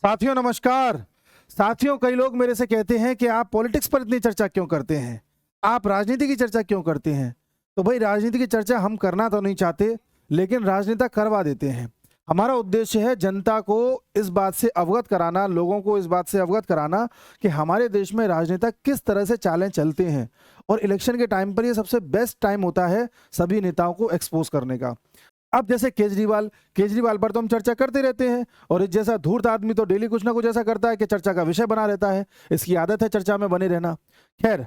साथियों नमस्कार। साथियों, कई लोग मेरे से कहते हैं कि आप पॉलिटिक्स पर इतनी चर्चा क्यों करते हैं, आप राजनीति की चर्चा क्यों करते हैं। तो भाई, राजनीति की चर्चा हम करना तो नहीं चाहते, लेकिन राजनेता करवा देते हैं। हमारा उद्देश्य है जनता को इस बात से अवगत कराना, लोगों को इस बात से अवगत कराना कि हमारे देश में राजनेता किस तरह से चालें चलते हैं। और इलेक्शन के टाइम पर ये सबसे बेस्ट टाइम होता है सभी नेताओं को एक्सपोज करने का। अब जैसे केजरीवाल पर तो हम चर्चा करते रहते हैं, और इस जैसा धूर्त आदमी तो डेली कुछ ना कुछ ऐसा करता है कि चर्चा का विषय बना रहता है। इसकी आदत है चर्चा में बने रहना। खैर,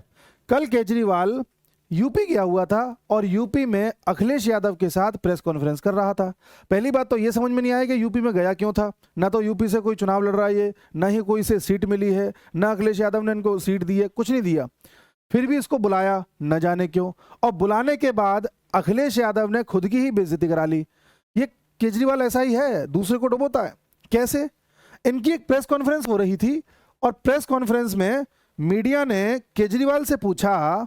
कल केजरीवाल यूपी गया हुआ था और यूपी में अखिलेश यादव के साथ प्रेस कॉन्फ्रेंस कर रहा था। पहली बात तो ये समझ में नहीं आया कि यूपी में गया क्यों था। ना तो यूपी से कोई चुनाव लड़ रहा है ये, ना ही कोई से सीट मिली है, ना अखिलेश यादव ने इनको सीट दी है, कुछ नहीं दिया। फिर भी इसको बुलाया, न जाने क्यों। और बुलाने के बाद अखिलेश यादव ने खुद की ही बेइज्जती करा ली। ये केजरीवाल ऐसा ही है, दूसरे को डुबोता है। कैसे? इनकी एक प्रेस कॉन्फ्रेंस हो रही थी और प्रेस कॉन्फ्रेंस में मीडिया ने केजरीवाल से पूछा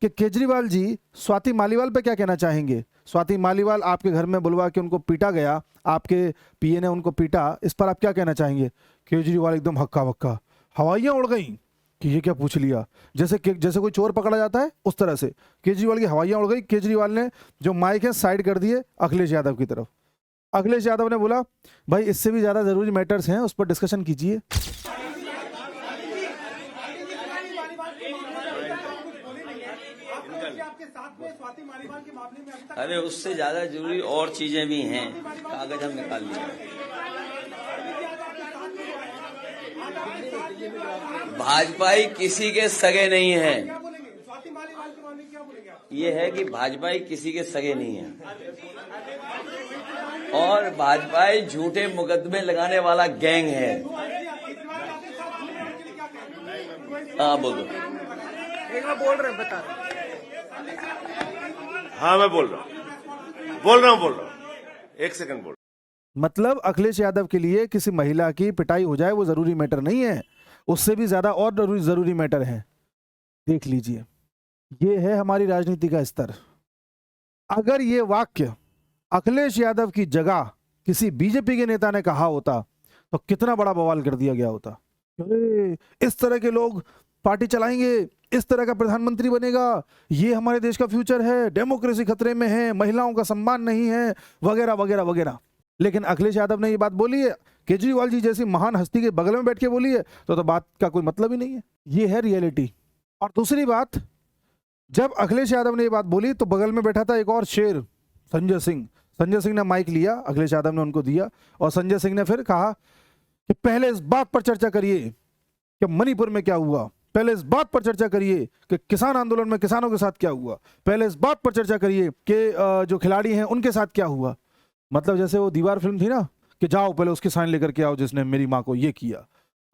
कि केजरीवाल जी, स्वाति मालीवाल पे क्या कहना चाहेंगे। स्वाति मालीवाल आपके घर में बुलवा के उनको पीटा गया, आपके पीए ने उनको पीटा, इस पर आप क्या कहना चाहेंगे। केजरीवाल एकदम हक्का बक्का, हवाइयां उड़ गई कि ये क्या पूछ लिया। जैसे कोई चोर पकड़ा जाता है उस तरह से केजरीवाल की हवाइयां उड़ गई। केजरीवाल ने जो माइक है साइड कर दिए अखिलेश यादव की तरफ। अखिलेश यादव ने बोला, भाई इससे भी ज्यादा जरूरी मैटर्स हैं, उस पर डिस्कशन कीजिए। अरे उससे ज्यादा जरूरी और चीजें भी हैं, कागज हम निकाल लिए। भाजपाई किसी के सगे नहीं है। ये है कि भाजपाई किसी के सगे नहीं है, और भाजपाई झूठे मुकदमे लगाने वाला गैंग है। हाँ बोलो। बोल रहे हैं, बता। हाँ मैं बोल रहा हूँ। एक सेकंड बोल। मतलब अखिलेश यादव के लिए किसी महिला की पिटाई हो जाए वो जरूरी मैटर नहीं है, उससे भी ज्यादा और जरूरी मैटर है। देख लीजिए, ये है हमारी राजनीति का स्तर। अगर ये वाक्य अखिलेश यादव की जगह किसी बीजेपी के नेता ने कहा होता तो कितना बड़ा बवाल कर दिया गया होता। अरे इस तरह के लोग पार्टी चलाएंगे, इस तरह का प्रधानमंत्री बनेगा, ये हमारे देश का फ्यूचर है, डेमोक्रेसी खतरे में है, महिलाओं का सम्मान नहीं है, वगैरह वगैरह वगैरह। लेकिन अखिलेश यादव ने ये बात बोली है, केजरीवाल जी जैसी महान हस्ती के बगल में बैठ के बोली है, तो बात का कोई मतलब ही नहीं है। ये है रियलिटी। और दूसरी बात, जब अखिलेश यादव ने ये बात बोली तो बगल में बैठा था एक और शेर, संजय सिंह ने माइक लिया, अखिलेश यादव ने उनको दिया, और संजय सिंह ने फिर कहा कि पहले इस बात पर चर्चा करिए कि मणिपुर में क्या हुआ, पहले इस बात पर चर्चा करिए कि किसान आंदोलन में किसानों के साथ क्या हुआ, पहले इस बात पर चर्चा करिए कि जो खिलाड़ी हैं उनके साथ क्या हुआ। मतलब जैसे वो दीवार फिल्म थी ना, कि जाओ पहले उसकी साइन लेकर के आओ जिसने मेरी माँ को ये किया,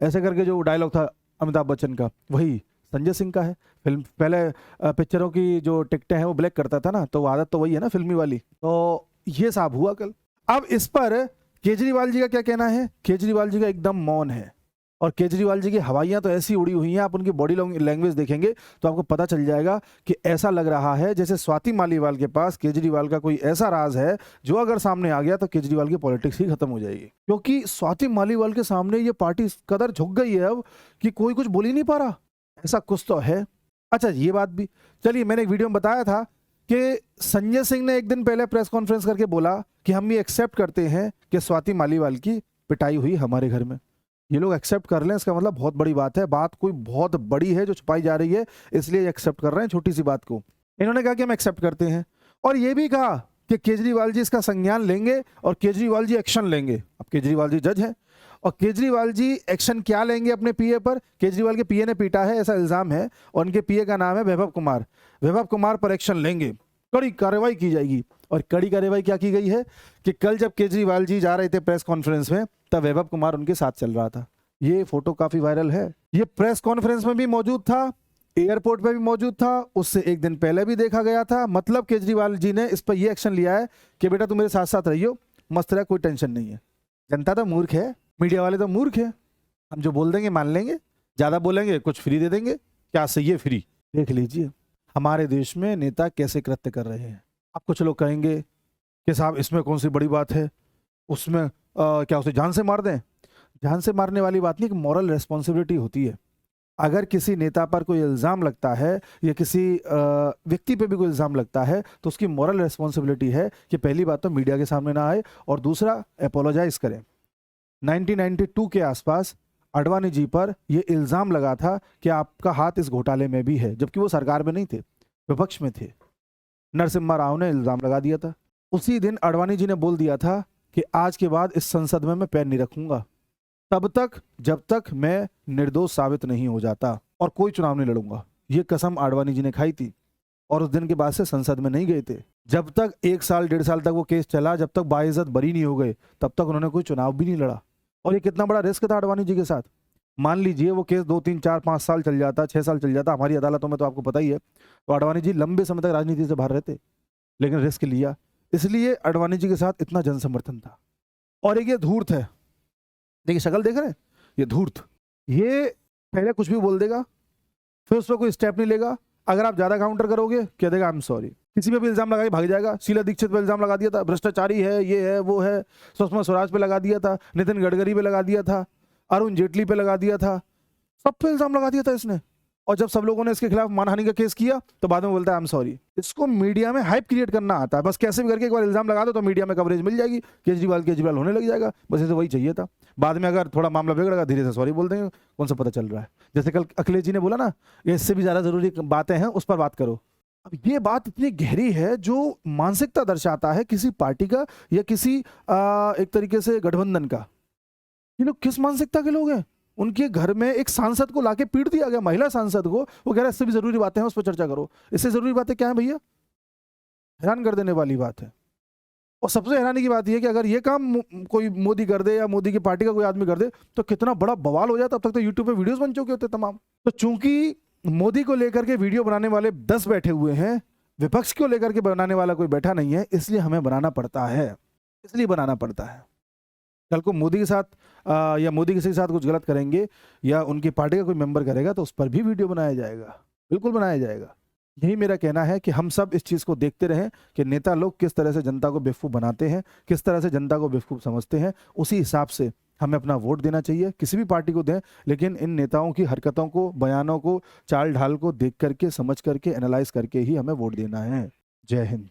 ऐसे करके जो डायलॉग था अमिताभ बच्चन का, वही संजय सिंह का है। फिल्म पहले पिक्चरों की जो टिकटें हैं वो ब्लैक करता था ना, तो वो आदत तो वही है ना फिल्मी वाली। तो ये साहब हुआ कल। अब इस पर केजरीवाल जी का क्या कहना है। केजरीवाल जी का एकदम मौन है, और केजरीवाल जी की हवाइयां तो ऐसी उड़ी हुई हैं, आप उनकी बॉडी लैंग्वेज देखेंगे तो आपको पता चल जाएगा कि ऐसा लग रहा है जैसे स्वाति मालीवाल के पास केजरीवाल का कोई ऐसा राज है जो अगर सामने आ गया तो केजरीवाल की पॉलिटिक्स ही खत्म हो जाएगी। क्योंकि स्वाति मालीवाल के सामने ये पार्टी इस कदर झुक गई है अब कि कोई कुछ बोल ही नहीं पा रहा, ऐसा कुछ तो है। अच्छा, ये बात भी चलिए, मैंने एक वीडियो में बताया था कि संजय सिंह ने एक दिन पहले प्रेस कॉन्फ्रेंस करके बोला कि हम ये एक्सेप्ट करते हैं कि स्वाति मालीवाल की पिटाई हुई हमारे घर में। ये लोग एक्सेप्ट कर लें, इसका मतलब बहुत बड़ी बात है, बात कोई बहुत बड़ी है जो छुपाई जा रही है, इसलिए एक्सेप्ट कर रहे हैं छोटी सी बात को। इन्होंने कहा कि हम एक्सेप्ट करते हैं, और ये भी कहा कि केजरीवाल जी इसका संज्ञान लेंगे और केजरीवाल जी एक्शन लेंगे। अब केजरीवाल जी जज हैं, और केजरीवाल जी एक्शन क्या लेंगे अपने पीए पर। केजरीवाल के पीए ने पीटा है ऐसा इल्जाम है, और उनके पीए का नाम है वैभव कुमार। वैभव कुमार पर एक्शन लेंगे, कड़ी कार्रवाई की जाएगी। और कड़ी कार्रवाई क्या की गई है कि कल जब केजरीवाल जी जा रहे थे प्रेस कॉन्फ्रेंस में, तब वैभव कुमार उनके साथ चल रहा था। ये फोटो काफी वायरल है। ये प्रेस कॉन्फ्रेंस में भी मौजूद था, एयरपोर्ट पे भी मौजूद था, उससे एक दिन पहले भी देखा गया था। मतलब केजरीवाल जी ने इस पर यह एक्शन लिया है कि बेटा तुम मेरे साथ साथ रहियो, मस्त रहे, कोई टेंशन नहीं है। जनता तो मूर्ख है, मीडिया वाले तो मूर्ख है, हम जो बोल देंगे मान लेंगे, ज्यादा बोलेंगे कुछ फ्री दे देंगे, क्या सही है फ्री। देख लीजिए हमारे देश में नेता कैसे कृत्य कर रहे हैं। अब कुछ लोग कहेंगे कि साहब इसमें कौन सी बड़ी बात है, उसमें क्या उसे जान से मार दें। जान से मारने वाली बात नहीं, एक मॉरल रेस्पॉन्सिबिलिटी होती है। अगर किसी नेता पर कोई इल्ज़ाम लगता है या किसी व्यक्ति पे भी कोई इल्ज़ाम लगता है तो उसकी मॉरल रेस्पॉन्सिबिलिटी है कि पहली बात तो मीडिया के सामने ना आए और दूसरा अपोलोजाइज करें। 1992 के आसपास आडवाणी जी पर यह इल्ज़ाम लगा था कि आपका हाथ इस घोटाले में भी है, जबकि वो सरकार में नहीं थे, विपक्ष में थे। नरसिम्हा राव ने इल्ज़ाम लगा दिया था। उसी दिन आडवाणी जी ने बोल दिया था कि आज के बाद इस संसद में मैं पैर नहीं रखूंगा तब तक जब तक मैं निर्दोष साबित नहीं हो जाता और कोई चुनाव नहीं लड़ूंगा। ये कसम आडवाणी जी ने खाई थी और उस दिन के बाद से संसद में नहीं गए थे। जब तक 1 साल 1.5 साल तक वो केस चला, जब तक बाइज्जत बरी नहीं हो गए, तब तक उन्होंने कोई चुनाव भी नहीं लड़ा। और ये कितना बड़ा रिस्क था आडवाणी जी के साथ। मान लीजिए वो केस 2, 3, 4, 5 साल चल जाता, 6 साल चल जाता हमारी अदालतों में, तो आपको पता ही है, तो आडवाणी जी लंबे समय तक राजनीति से बाहर रहते, लेकिन रिस्क लिया, इसलिए आडवाणी जी के साथ इतना जन समर्थन था। और एक ये धूर्त है, देखिए शक्ल देख रहे हैं, ये धूर्त, ये पहले कुछ भी बोल देगा, फिर उस पर कोई स्टेप नहीं लेगा। अगर आप ज्यादा काउंटर करोगे कह देगा आई एम सॉरी। किसी पे भी इल्जाम लगा के भाग जाएगा। शीला दीक्षित पे इल्जाम लगा दिया था, भ्रष्टाचारी है, ये है, वो है। सुषमा स्वराज पे लगा दिया था, नितिन गडकरी पे लगा दिया था, अरुण जेटली पे लगा दिया था, सब पे इल्जाम लगा दिया था इसने। और जब सब लोगों ने इसके खिलाफ मानहानि का केस किया तो बाद में बोलता है आई एम सॉरी। इसको मीडिया में हाइप क्रिएट करना आता है, बस कैसे भी करके एक बार इल्जाम लगा दो तो मीडिया में कवरेज मिल जाएगी, केजरीवाल होने लग जाएगा। बस इसे वही चाहिए था। बाद में अगर थोड़ा मामला बिगड़ेगा धीरे से सॉरी बोल देंगे, कौन सा पता चल रहा है। जैसे कल अखिलेश जी ने बोला ना, ये इससे भी ज्यादा जरूरी बातें हैं, उस पर बात करो। अब ये बात इतनी गहरी है जो मानसिकता दर्शाता है किसी पार्टी का या किसी एक तरीके से गठबंधन का। ये लोग किस मानसिकता के लोग हैं। उनके घर में एक सांसद को लाके पीट दिया गया, महिला सांसद को। वो कह रहा है इससे भी जरूरी बातें हैं, उस पर चर्चा करो। इससे जरूरी बातें क्या है भैया? हैरान कर देने वाली बात है। और सबसे हैरानी की बात यह कि अगर ये काम कोई मोदी कर दे या मोदी की पार्टी का कोई आदमी कर दे तो कितना बड़ा बवाल हो जाता। अब तक तो यूट्यूब पे वीडियोस बन चुके होते तमाम। तो चूंकि मोदी को लेकर के वीडियो बनाने वाले 10 बैठे हुए हैं, विपक्ष को लेकर के बनाने वाला कोई बैठा नहीं है, इसलिए हमें बनाना पड़ता है, इसलिए बनाना पड़ता है। कल को मोदी के साथ या मोदी किसी के साथ कुछ गलत करेंगे या उनकी पार्टी का कोई मेंबर करेगा तो उस पर भी वीडियो बनाया जाएगा, बिल्कुल बनाया जाएगा। यही मेरा कहना है कि हम सब इस चीज़ को देखते रहें कि नेता लोग किस तरह से जनता को बेवकूफ़ बनाते हैं, किस तरह से जनता को बेवकूफ़ समझते हैं। उसी हिसाब से हमें अपना वोट देना चाहिए, किसी भी पार्टी को दें, लेकिन इन नेताओं की हरकतों को, बयानों को, चाल ढाल को देख करके, समझ करके, एनालाइज करके ही हमें वोट देना है। जय हिंद।